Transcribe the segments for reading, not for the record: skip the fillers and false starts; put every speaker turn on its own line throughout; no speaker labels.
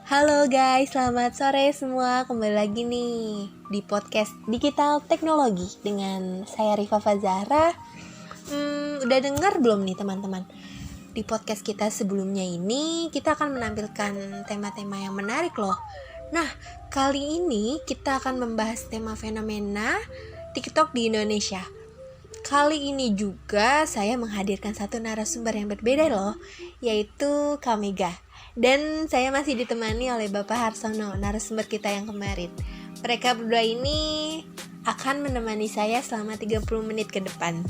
Halo guys, selamat sore semua. Kembali lagi nih di podcast Digital Teknologi dengan saya Rifa Fazahra. Udah dengar belum nih teman-teman? Di podcast kita sebelumnya ini kita akan menampilkan tema-tema yang menarik loh. Nah, kali ini kita akan membahas tema fenomena TikTok di Indonesia. Kali ini juga saya menghadirkan satu narasumber yang berbeda loh, yaitu Kak Mega. Dan saya masih ditemani oleh Bapak Harsono, narasumber kita yang kemarin. Mereka berdua ini akan menemani saya selama 30 menit ke depan.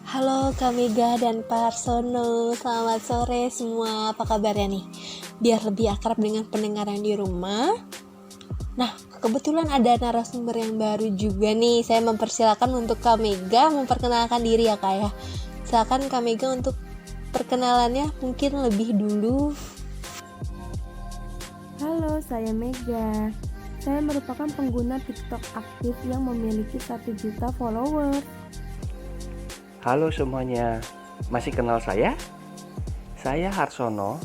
Halo Kak Mega dan Pak Harsono, selamat sore semua. Apa kabarnya nih? Biar lebih akrab dengan pendengar yang di rumah. Nah, kebetulan ada narasumber yang baru juga nih. Saya mempersilakan untuk Kak Mega memperkenalkan diri ya Kak ya. Silakan Kak Mega untuk perkenalannya mungkin lebih dulu.
Halo, saya Mega. Saya merupakan pengguna TikTok aktif yang memiliki 1 juta followers.
Halo semuanya, masih kenal saya? Saya Harsono.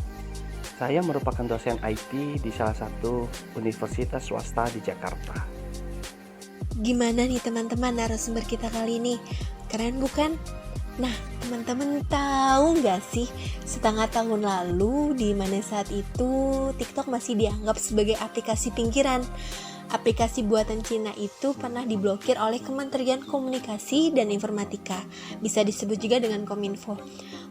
Saya merupakan dosen IT di salah satu universitas swasta di Jakarta.
Gimana nih teman-teman narasumber kita kali ini? Keren bukan? Nah, teman-teman tahu nggak sih setengah tahun lalu di mana saat itu TikTok masih dianggap sebagai aplikasi pinggiran. Aplikasi buatan Cina itu pernah diblokir oleh Kementerian Komunikasi dan Informatika. Bisa disebut juga dengan Kominfo.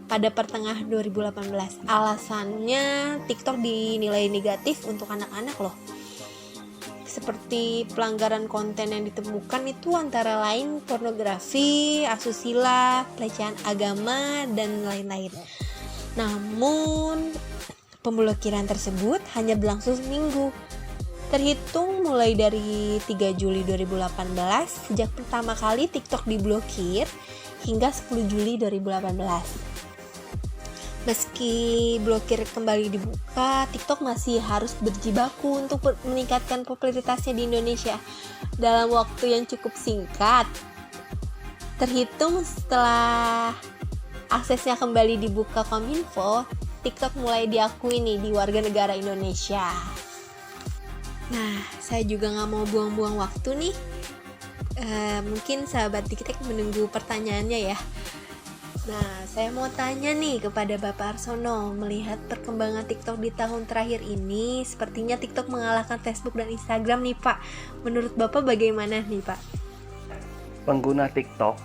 Pada pertengahan 2018. Alasannya TikTok dinilai negatif untuk anak-anak loh. Seperti pelanggaran konten yang ditemukan itu antara lain pornografi, asusila, pelecehan agama, dan lain-lain. Namun, pemblokiran tersebut hanya berlangsung seminggu. Terhitung mulai dari 3 Juli 2018, sejak pertama kali TikTok diblokir, hingga 10 Juli 2018. Meski blokir kembali dibuka, TikTok masih harus berjibaku untuk meningkatkan popularitasnya di Indonesia dalam waktu yang cukup singkat. Terhitung setelah aksesnya kembali dibuka Kominfo, TikTok mulai diakui nih di warga negara Indonesia. Nah, saya juga gak mau buang-buang waktu nih. Mungkin sahabat TikTok menunggu pertanyaannya ya. Nah, saya mau tanya nih kepada Bapak Harsono, melihat perkembangan TikTok di tahun terakhir ini, sepertinya TikTok mengalahkan Facebook dan Instagram nih Pak. Menurut Bapak bagaimana nih Pak?
Pengguna TikTok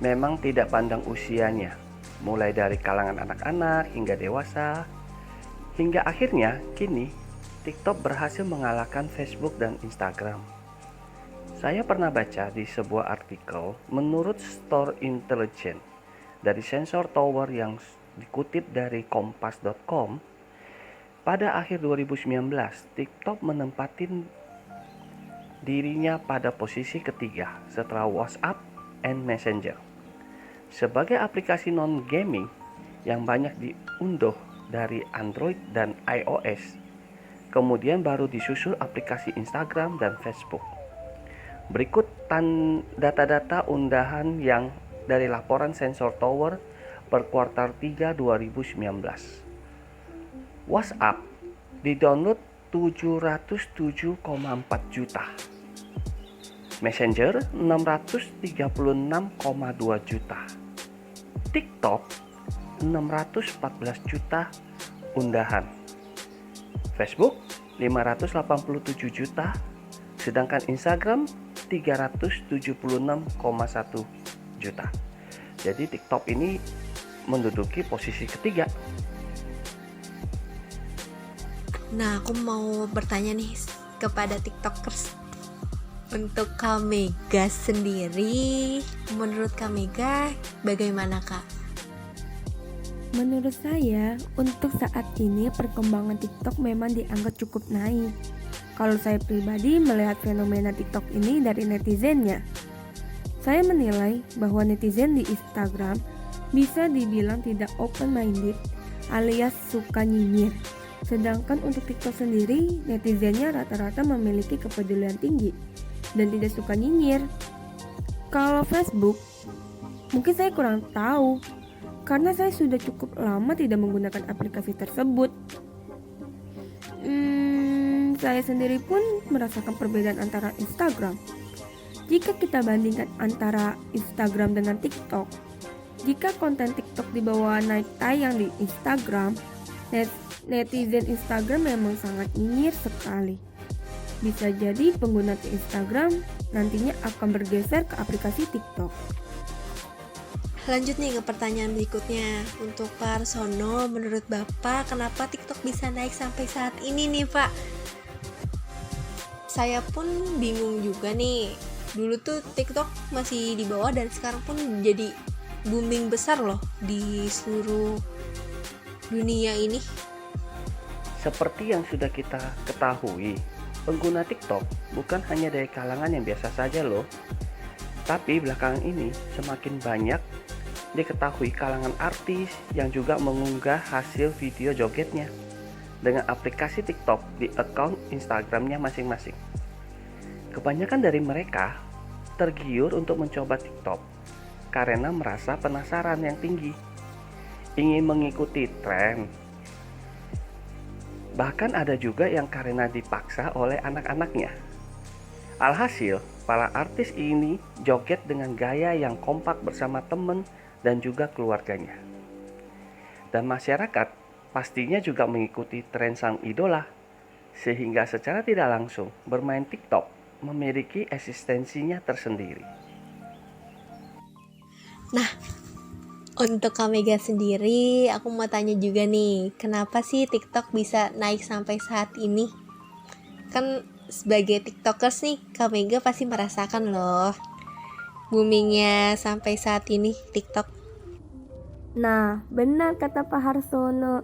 memang tidak pandang usianya, mulai dari kalangan anak-anak hingga dewasa, hingga akhirnya kini TikTok berhasil mengalahkan Facebook dan Instagram. Saya pernah baca di sebuah artikel, menurut Store Intelligence dari Sensor Tower yang dikutip dari kompas.com, pada akhir 2019 TikTok menempatin dirinya pada posisi ketiga setelah WhatsApp and Messenger sebagai aplikasi non-gaming yang banyak diunduh dari Android dan iOS. Kemudian baru disusul aplikasi Instagram dan Facebook. Berikut data-data undahan yang dari laporan Sensor Tower per kuartal 3 2019. WhatsApp didownload 707,4 juta. Messenger 636,2 juta. TikTok 614 juta undahan. Facebook 587 juta, sedangkan Instagram 376,1 juta. Jadi TikTok ini menduduki posisi ketiga.
Nah, aku mau bertanya nih kepada TikTokers. Untuk Kak Mega sendiri, menurut Kak Mega bagaimana Kak?
Menurut saya, untuk saat ini perkembangan TikTok memang dianggap cukup naik. Kalau saya pribadi melihat fenomena TikTok ini dari netizennya, saya menilai bahwa netizen di Instagram bisa dibilang tidak open-minded alias suka nyinyir. Sedangkan untuk TikTok sendiri, netizennya rata-rata memiliki kepedulian tinggi dan tidak suka nyinyir. Kalau Facebook, mungkin saya kurang tahu karena saya sudah cukup lama tidak menggunakan aplikasi tersebut. Saya sendiri pun merasakan perbedaan antara Instagram. Jika kita bandingkan antara Instagram dengan TikTok, jika konten TikTok dibawa naik tayang di Instagram, netizen Instagram memang sangat nyinyir sekali. Bisa jadi pengguna Instagram nantinya akan bergeser ke aplikasi TikTok.
Lanjut nih ke pertanyaan berikutnya. Untuk Pak Arsono, menurut Bapak kenapa TikTok bisa naik sampai saat ini nih Pak? Saya pun bingung juga nih. Dulu tuh TikTok masih di bawah dan sekarang pun jadi booming besar loh di seluruh dunia ini.
Seperti yang sudah kita ketahui, pengguna TikTok bukan hanya dari kalangan yang biasa saja loh. Tapi belakangan ini semakin banyak diketahui kalangan artis yang juga mengunggah hasil video jogetnya dengan aplikasi TikTok di akun Instagramnya masing-masing. Kebanyakan dari mereka tergiur untuk mencoba TikTok karena merasa penasaran yang tinggi, ingin mengikuti tren. Bahkan ada juga yang karena dipaksa oleh anak-anaknya. Alhasil, para artis ini joget dengan gaya yang kompak bersama teman dan juga keluarganya. Dan masyarakat pastinya juga mengikuti tren sang idola, sehingga secara tidak langsung bermain TikTok memiliki eksistensinya tersendiri.
Nah, untuk Kak Mega sendiri, aku mau tanya juga nih, kenapa sih TikTok bisa naik sampai saat ini? Kan sebagai TikTokers nih, Kak Mega pasti merasakan loh boomingnya sampai saat ini TikTok.
Nah, benar kata Pak Harsono.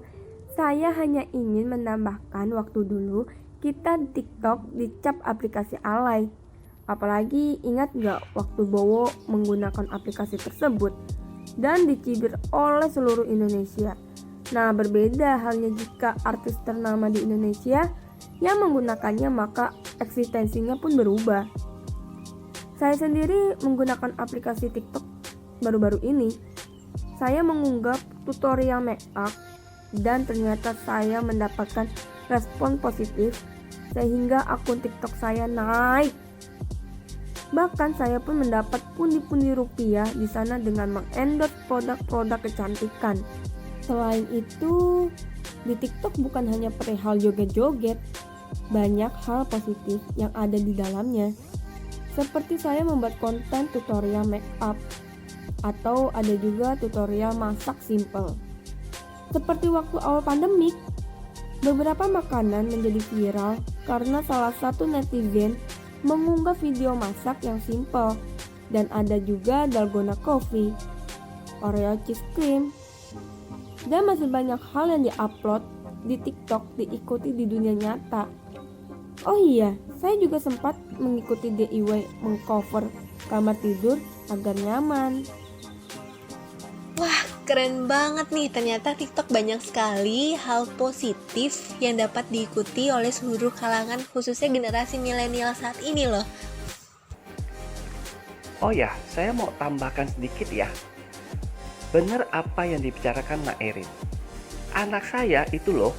Saya hanya ingin menambahkan waktu dulu kita di TikTok dicap aplikasi alay. Apalagi ingat gak waktu Bowo menggunakan aplikasi tersebut dan dicibir oleh seluruh Indonesia. Nah, berbeda halnya jika artis ternama di Indonesia yang menggunakannya, maka eksistensinya pun berubah. Saya sendiri menggunakan aplikasi TikTok baru-baru ini. Saya mengunggah tutorial make up dan ternyata saya mendapatkan respon positif sehingga akun TikTok saya naik. Bahkan saya pun mendapat pundi-pundi rupiah di sana dengan mengendorse produk-produk kecantikan. Selain itu, di TikTok bukan hanya perihal joget-joget, banyak hal positif yang ada di dalamnya. Seperti saya membuat konten tutorial make up, atau ada juga tutorial masak simple. Seperti waktu awal pandemik, beberapa makanan menjadi viral karena salah satu netizen mengunggah video masak yang simple. Dan ada juga dalgona coffee, Oreo cheese cream, dan masih banyak hal yang diupload di TikTok diikuti di dunia nyata. Oh iya, saya juga sempat mengikuti DIY mengcover kamar tidur agar nyaman.
Wah, keren banget nih. Ternyata TikTok banyak sekali hal positif yang dapat diikuti oleh seluruh kalangan, khususnya generasi milenial saat ini loh.
Oh ya, saya mau tambahkan sedikit ya. Benar apa yang dibicarakan Nak Erin. Anak saya itu loh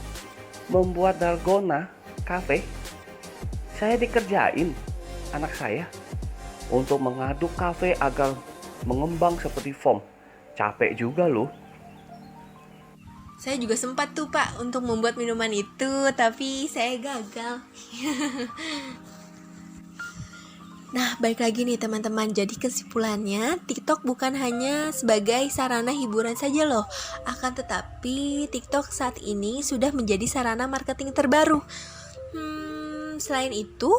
membuat dalgona cafe. Saya dikerjain anak saya untuk mengaduk kafe agar mengembang seperti foam. Capek juga loh.
Saya juga sempat tuh Pak untuk membuat minuman itu, tapi saya gagal. Nah, balik lagi nih teman-teman. Jadi kesimpulannya, TikTok bukan hanya sebagai sarana hiburan saja loh. Akan tetapi, TikTok saat ini sudah menjadi sarana marketing terbaru. Selain itu,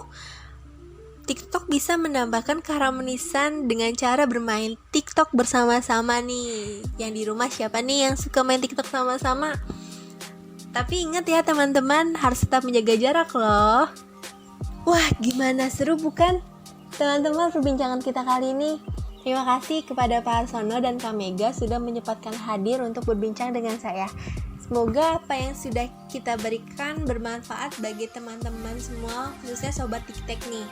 TikTok bisa menambahkan keharmonisan dengan cara bermain TikTok bersama-sama nih. Yang di rumah siapa nih yang suka main TikTok sama-sama? Tapi ingat ya teman-teman, harus tetap menjaga jarak loh. Wah, gimana seru bukan? Teman-teman, perbincangan kita kali ini. Terima kasih kepada Pak Arsono dan Kak Mega sudah menyempatkan hadir untuk berbincang dengan saya. Semoga apa yang sudah kita berikan bermanfaat bagi teman-teman semua, khususnya Sobat TikTok nih.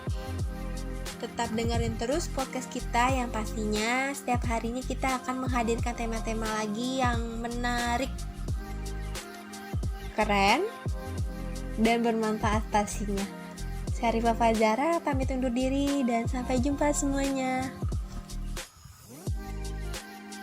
Tetap dengerin terus podcast kita yang pastinya setiap harinya kita akan menghadirkan tema-tema lagi yang menarik, keren, dan bermanfaat pastinya. Saya Rifa Fazara pamit undur diri dan sampai jumpa semuanya.